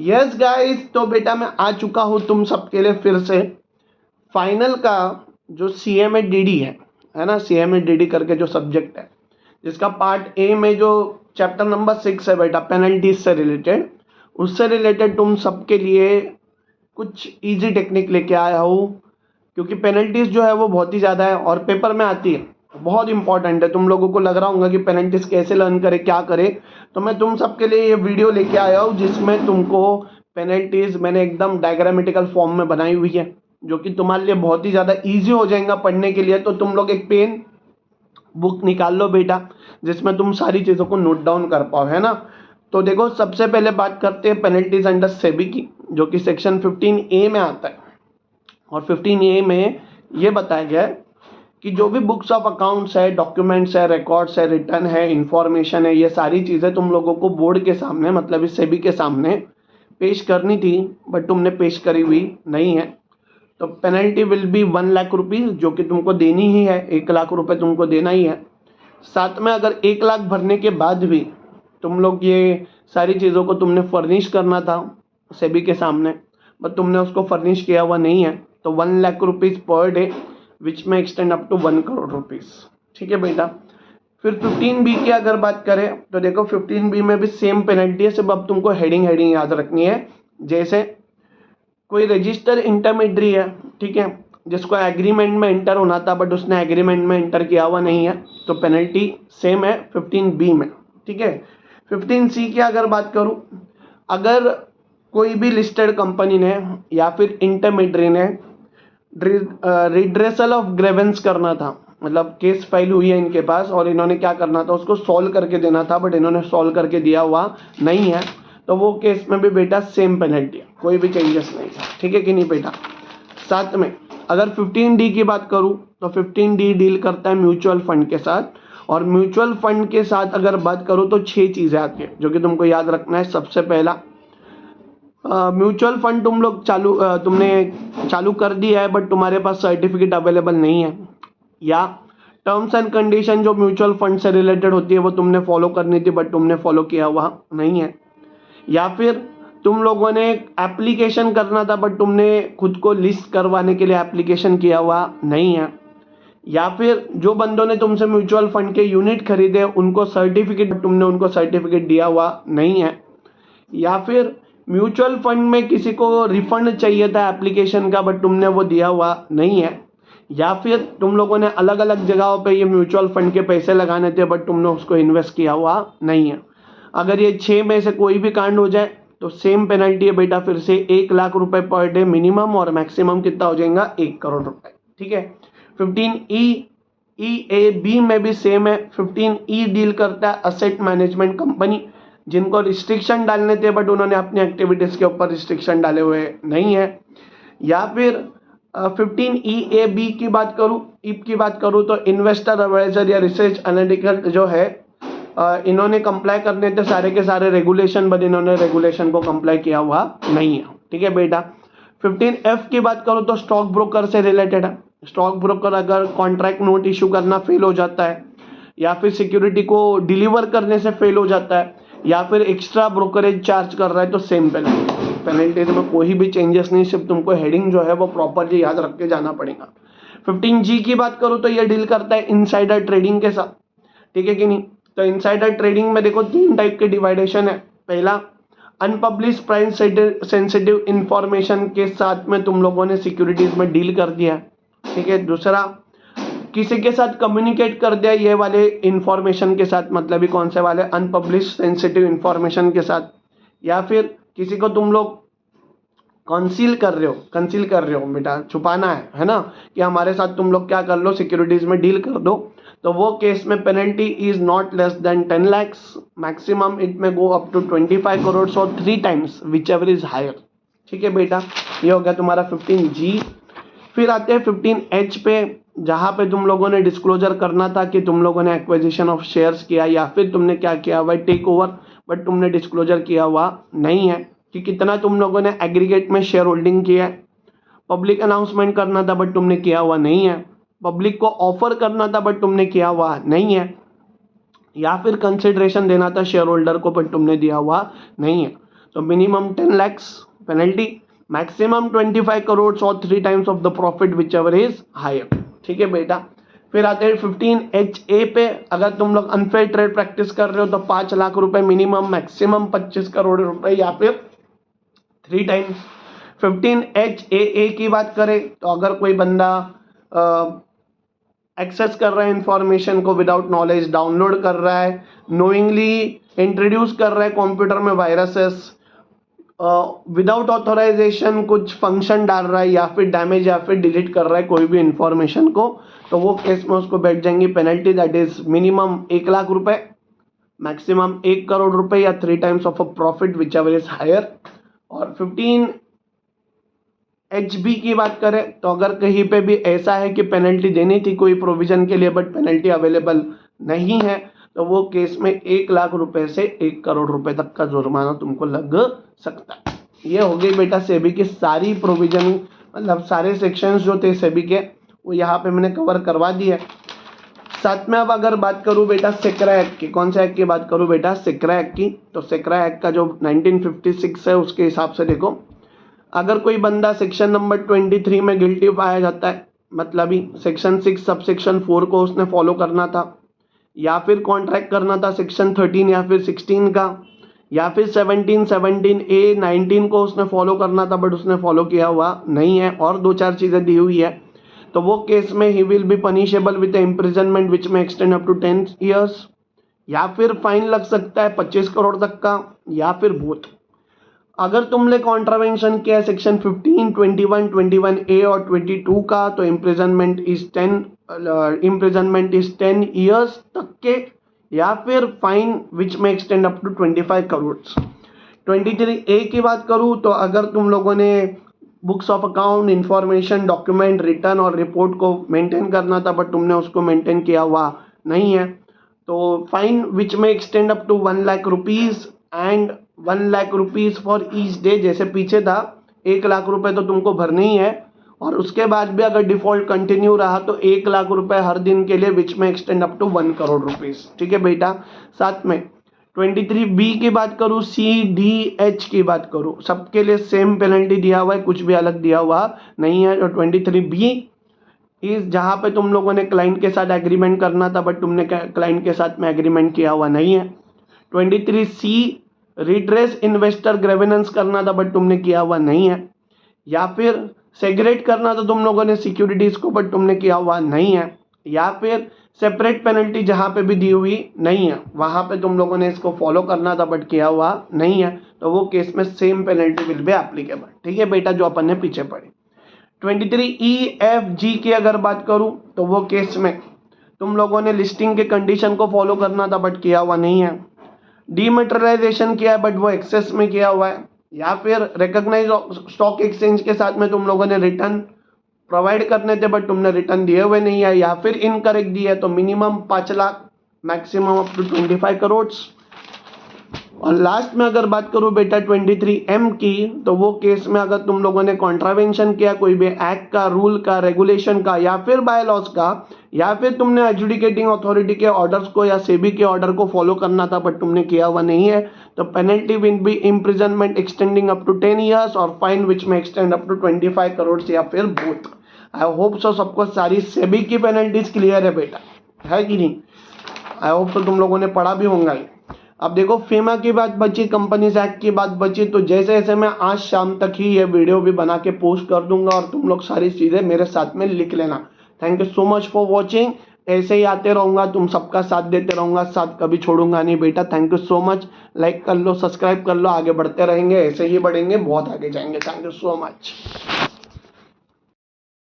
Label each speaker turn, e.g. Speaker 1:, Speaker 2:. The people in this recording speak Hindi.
Speaker 1: यस गाइस, तो बेटा मैं आ चुका हूँ तुम सबके लिए फिर से। फाइनल का जो CMA-DD है ना, CMA-DD करके जो सब्जेक्ट है, जिसका पार्ट ए में जो चैप्टर नंबर 6 है बेटा, पेनल्टीज से रिलेटेड, उससे रिलेटेड तुम सबके लिए कुछ इजी टेक्निक लेके आया हूँ। क्योंकि पेनल्टीज जो है वो बहुत ही ज़्यादा है और पेपर में आती है, बहुत इंपॉर्टेंट है। तुम लोगों को लग रहा होगा कि पेनल्टीज कैसे लर्न करें, क्या करें, तो मैं तुम सबके लिए ये वीडियो लेके आया हूँ जिसमें तुमको पेनल्टीज मैंने एकदम डायग्रामेटिकल फॉर्म में बनाई हुई है, जो कि तुम्हारे लिए बहुत ही ज़्यादा ईजी हो जाएगा पढ़ने के लिए। तो तुम लोग एक पेन बुक निकाल लो बेटा, जिसमें तुम सारी चीज़ों को नोट डाउन कर पाओ, है ना। तो देखो, सबसे पहले बात करते हैं पेनल्टीज अंडर सेबी की, जो कि सेक्शन 15A में आता है। और 15A में ये बताया गया है कि जो भी बुक्स ऑफ अकाउंट्स है, डॉक्यूमेंट्स है, रिकॉर्ड्स है, रिटर्न है, इंफॉर्मेशन है, ये सारी चीज़ें तुम लोगों को बोर्ड के सामने, मतलब इस सेबी के सामने पेश करनी थी, बट तुमने पेश करी हुई नहीं है। तो penalty will B 1 lakh rupees, जो कि तुमको देनी ही है, 1 लाख रुपए तुमको देना ही है। साथ में अगर 1 लाख भरने के बाद भी तुम लोग ये सारी चीज़ों को तुमने फर्निश करना था सेबी के सामने, बट तुमने उसको फर्निश किया हुआ नहीं है, तो 1 lakh rupees per day which में extend up to 1 crore rupees. ठीक है बेटा। फिर 15B की अगर बात करें तो देखो, 15B में भी सेम पेनल्टी है, सिर्फ अब तुमको हेडिंग याद रखनी है। जैसे कोई रजिस्टर इंटरमीडियरी है, ठीक है, जिसको एग्रीमेंट में एंटर होना था बट उसने एग्रीमेंट में एंटर किया हुआ नहीं है, तो पेनल्टी सेम है 15B में। ठीक है। 15C की अगर बात करूं, अगर कोई भी लिस्टेड कंपनी ने या फिर इंटरमीडियरी ने रिड्रेसल ऑफ ग्रेवेंस करना था, मतलब केस फाइल हुई है इनके पास और इन्होंने क्या करना था, उसको सॉल्व करके देना था, बट इन्होंने सॉल्व करके दिया हुआ नहीं है, तो वो केस में भी बेटा सेम पेनल्टी है, कोई भी चेंजेस नहीं है। ठीक है कि नहीं बेटा। साथ में अगर 15D की बात करूं तो 15D डील करता है म्यूचुअल फंड के साथ, और म्यूचुअल फंड के साथ अगर बात करूं तो 6 चीज़ें आती है जो कि तुमको याद रखना है। सबसे पहला, म्यूचुअल फंड तुमने चालू कर दिया है बट तुम्हारे पास सर्टिफिकेट अवेलेबल नहीं है, या टर्म्स एंड कंडीशन जो म्यूचुअल फंड से रिलेटेड होती है वो तुमने फॉलो करनी थी बट तुमने फॉलो किया हुआ नहीं है, या फिर तुम लोगों ने एप्लीकेशन करना था बट तुमने खुद को लिस्ट करवाने के लिए एप्लीकेशन किया हुआ नहीं है, या फिर जो बंदों ने तुमसे म्यूचुअल फंड के यूनिट खरीदे उनको सर्टिफिकेट, तुमने उनको सर्टिफिकेट दिया हुआ नहीं है, या फिर म्यूचुअल फंड में किसी को रिफंड चाहिए था एप्लीकेशन का बट तुमने वो दिया हुआ नहीं है, या फिर तुम लोगों ने अलग अलग जगहों पे ये म्यूचुअल फंड के पैसे लगाने थे बट तुमने उसको इन्वेस्ट किया हुआ नहीं है। अगर ये 6 में से कोई भी कांड हो जाए तो सेम पेनल्टी है बेटा, फिर से 1 लाख रुपए पर डे मिनिमम, और मैक्सिमम कितना हो जाएगा, 1 करोड़ रुपए। ठीक है। 15EAB में भी सेम है। 15E डील करता है असेट मैनेजमेंट कंपनी, जिनको रिस्ट्रिक्शन डालने थे बट उन्होंने अपनी एक्टिविटीज़ के ऊपर रिस्ट्रिक्शन डाले हुए नहीं है। या फिर 15EAB की बात करूँ, ईप की बात करूँ तो इन्वेस्टर एडवाइजर या रिसर्च एनालिटिकल जो है, इन्होंने कंप्लाई करने थे सारे के सारे रेगुलेशन, बट इन्होंने रेगुलेशन को कंप्लाई किया हुआ नहीं है। ठीक है बेटा। 15F की बात करूँ तो स्टॉक ब्रोकर से रिलेटेड है। स्टॉक ब्रोकर अगर कॉन्ट्रैक्ट नोट इशू करना फेल हो जाता है, या फिर सिक्योरिटी को डिलीवर करने से फेल हो जाता है, या फिर एक्स्ट्रा ब्रोकरेज चार्ज कर रहा है, तो सेम पेनल्टीज में कोई भी चेंजेस नहीं, सिर्फ तुमको हेडिंग जो है वो प्रॉपरली याद रख के जाना पड़ेगा। 15G की बात करूँ तो ये डील करता है इनसाइडर ट्रेडिंग के साथ। ठीक है कि नहीं। तो इनसाइडर ट्रेडिंग में देखो 3 टाइप के डिवाइडेशन है। पहला, अनपब्लिश प्राइस सेंसिटिव इंफॉर्मेशन के साथ में तुम लोगों ने सिक्योरिटीज में डील कर दिया। ठीक है। दूसरा, किसी के साथ कम्युनिकेट कर दिया ये वाले इंफॉर्मेशन के साथ, मतलब ही कौन से वाले, अनपब्लिश सेंसिटिव इंफॉर्मेशन के साथ, या फिर किसी को तुम लोग कंसील कर रहे हो बेटा, छुपाना है ना, कि हमारे साथ तुम लोग क्या कर लो, सिक्योरिटीज में डील कर दो, तो वो केस में penalty is not less than 10 lakhs, maximum it may go up to 25 crore और 3 times whichever is higher. ठीक है बेटा। ये हो गया तुम्हारा 15G। फिर आते हैं 15H पे, जहाँ पे तुम लोगों ने डिस्क्लोजर करना था कि तुम लोगों ने एक्विजिशन ऑफ शेयर्स किया या फिर तुमने क्या किया हुआ, टेक ओवर, बट तुमने डिस्क्लोजर किया हुआ नहीं है कि कितना तुम लोगों ने एग्रीगेट में शेयर होल्डिंग किया है। पब्लिक अनाउंसमेंट करना था बट तुमने किया हुआ नहीं है। पब्लिक को ऑफर करना था बट तुमने किया हुआ नहीं है, या फिर कंसिडरेशन देना था शेयर होल्डर को बट तुमने दिया हुआ नहीं है। तो minimum 10 lakhs penalty, maximum 25 crore और 3 times of the profit whichever is higher. ठीक है बेटा। फिर आते हैं 15HA पे, अगर तुम लोग अनफेयर ट्रेड प्रैक्टिस कर रहे हो तो 5 लाख रुपए मिनिमम, मैक्सिमम 25 करोड़ रुपए या फिर 3 times। 15HAA की बात करें तो अगर कोई बंदा एक्सेस कर रहा है इंफॉर्मेशन को विदाउट नॉलेज, डाउनलोड कर रहा है, नोइंगली इंट्रोड्यूस कर रहा है कंप्यूटर में वायरसेस, विदाउट ऑथोराइजेशन कुछ फंक्शन डाल रहा है या फिर डैमेज या फिर डिलीट कर रहा है कोई भी इंफॉर्मेशन को, तो वो केस में उसको बैठ जाएंगी penalty, that is minimum 1 lakh रुपए, मैक्सिमम 1 करोड़ रुपए या 3 times of a profit whichever is higher. और 15HB की बात करें तो अगर कहीं पे भी ऐसा है कि पेनल्टी देनी थी कोई प्रोविजन के लिए बट पेनल्टी अवेलेबल नहीं है, तो वो केस में 1 लाख रुपए से 1 करोड़ रुपए तक का जुर्माना तुमको लग सकता है। ये हो गई बेटा सेबी की सारी प्रोविजन, मतलब सारे सेक्शंस जो थे सेबी के वो यहाँ पे मैंने कवर करवा दिए। साथ में अब अगर बात करूँ बेटा सेक्रा एक्ट की, कौन सा एक्ट की बात करूँ बेटा, सेक्रा एक्ट की, तो सेक्रा एक्ट का जो 1956 है उसके हिसाब से देखो, अगर कोई बंदा सेक्शन नंबर 23 में गिल्टी पाया जाता है, मतलब ही सेक्शन 6 सब सेक्शन 4 को उसने फॉलो करना था, या फिर कॉन्ट्रैक्ट करना था सेक्शन 13 या फिर 16 का, या फिर 17A 19 को उसने फॉलो करना था बट उसने फॉलो किया हुआ नहीं है, और 2-4 चीज़ें दी हुई है, तो वो केस में he will be punishable with imprisonment which में एक्सटेंड अप टू 10 years, या फिर फाइन लग सकता है 25 करोड़ तक का, या फिर बोथ। अगर तुमने कॉन्ट्रावेंशन किया सेक्शन 15, 21, 21A और 22 का, तो इम्प्रिजनमेंट इज 10 years तक के, या फिर फाइन विच में extend up to 25 crore. 23A की बात करूँ तो अगर तुम लोगों ने books of account, information, document, return और रिपोर्ट को मेंटेन करना था बट तुमने उसको मेंटेन किया हुआ नहीं है, तो फाइन विच में extend up to 1 lakh rupees and 1 lakh rupees for each day, जैसे पीछे था 1 लाख रुपए तो तुमको भरने ही है, और उसके बाद भी अगर डिफॉल्ट कंटिन्यू रहा तो 1 लाख रुपए हर दिन के लिए विच में extend up to 1 crore rupees. ठीक है बेटा। साथ में 23B की बात करूँ, CDH की बात करूँ, सबके लिए सेम पेनल्टी दिया हुआ है, कुछ भी अलग दिया हुआ नहीं है। और 23B इस जहाँ पे तुम लोगों ने क्लाइंट के साथ एग्रीमेंट करना था बट तुमने क्लाइंट के साथ में एग्रीमेंट किया हुआ नहीं है। 23C रिड्रेस इन्वेस्टर ग्रेवेनेंस करना था बट तुमने किया हुआ नहीं है, या फिर सेग्रेट करना था तुम लोगों ने सिक्योरिटीज़ को बट तुमने किया हुआ नहीं है, या फिर सेपरेट पेनल्टी जहाँ पे भी दी हुई नहीं है वहाँ पे तुम लोगों ने इसको फॉलो करना था बट किया हुआ नहीं है, तो वो केस में same penalty will be applicable. ठीक है बेटा, जो अपन ने पीछे पढ़ी। 23EFG की अगर बात करूँ तो वो केस में तुम लोगों ने लिस्टिंग के कंडीशन को फॉलो करना था बट किया हुआ नहीं है, डीमेटेरियलाइजेशन किया है बट वो एक्सेस में किया हुआ है, या फिर रिकॉग्नाइज स्टॉक एक्सचेंज के साथ में तुम लोगों ने रिटर्न प्रोवाइड करने थे बट तुमने रिटर्न दिए हुए नहीं है, या फिर इनकरेक्ट दिए, तो minimum 5 lakh, maximum up to 25 crore. और लास्ट में अगर बात करूं बेटा 23M की, तो वो केस में अगर तुम लोगों ने कॉन्ट्रावेंशन किया कोई भी एक्ट का, रूल का, रेगुलेशन का, या फिर बाय लॉज का, या फिर तुमने एडजुडिकेटिंग अथॉरिटी के ऑर्डर्स को या सेबी के ऑर्डर को फॉलो करना था बट तुमने किया हुआ नहीं है, तो penalty will be imprisonment extending up to 10 years और फाइन विच में एक्सटेंड अप टू 25 करोड़ या फिर बोथ। आई होप सो सबको सारी सेबी की पेनल्टीज क्लियर है बेटा, है कि नहीं? आई होप सो तुम लोगों ने पढ़ा भी होगा। अब देखो फीमा की बात बची, कंपनीज एक्ट की बात बची, तो जैसे जैसे मैं आज शाम तक ही ये वीडियो भी बना के पोस्ट कर दूंगा और तुम लोग सारी चीज़ें मेरे साथ में लिख लेना। Thank you so much for watching. ऐसे ही आते रहूँगा, तुम सबका साथ देते रहूँगा, साथ कभी छोड़ूंगा नहीं बेटा। Thank you so much. Like कर लो, सब्सक्राइब कर लो, आगे बढ़ते रहेंगे, ऐसे ही बढ़ेंगे, बहुत आगे जाएंगे। Thank you so much.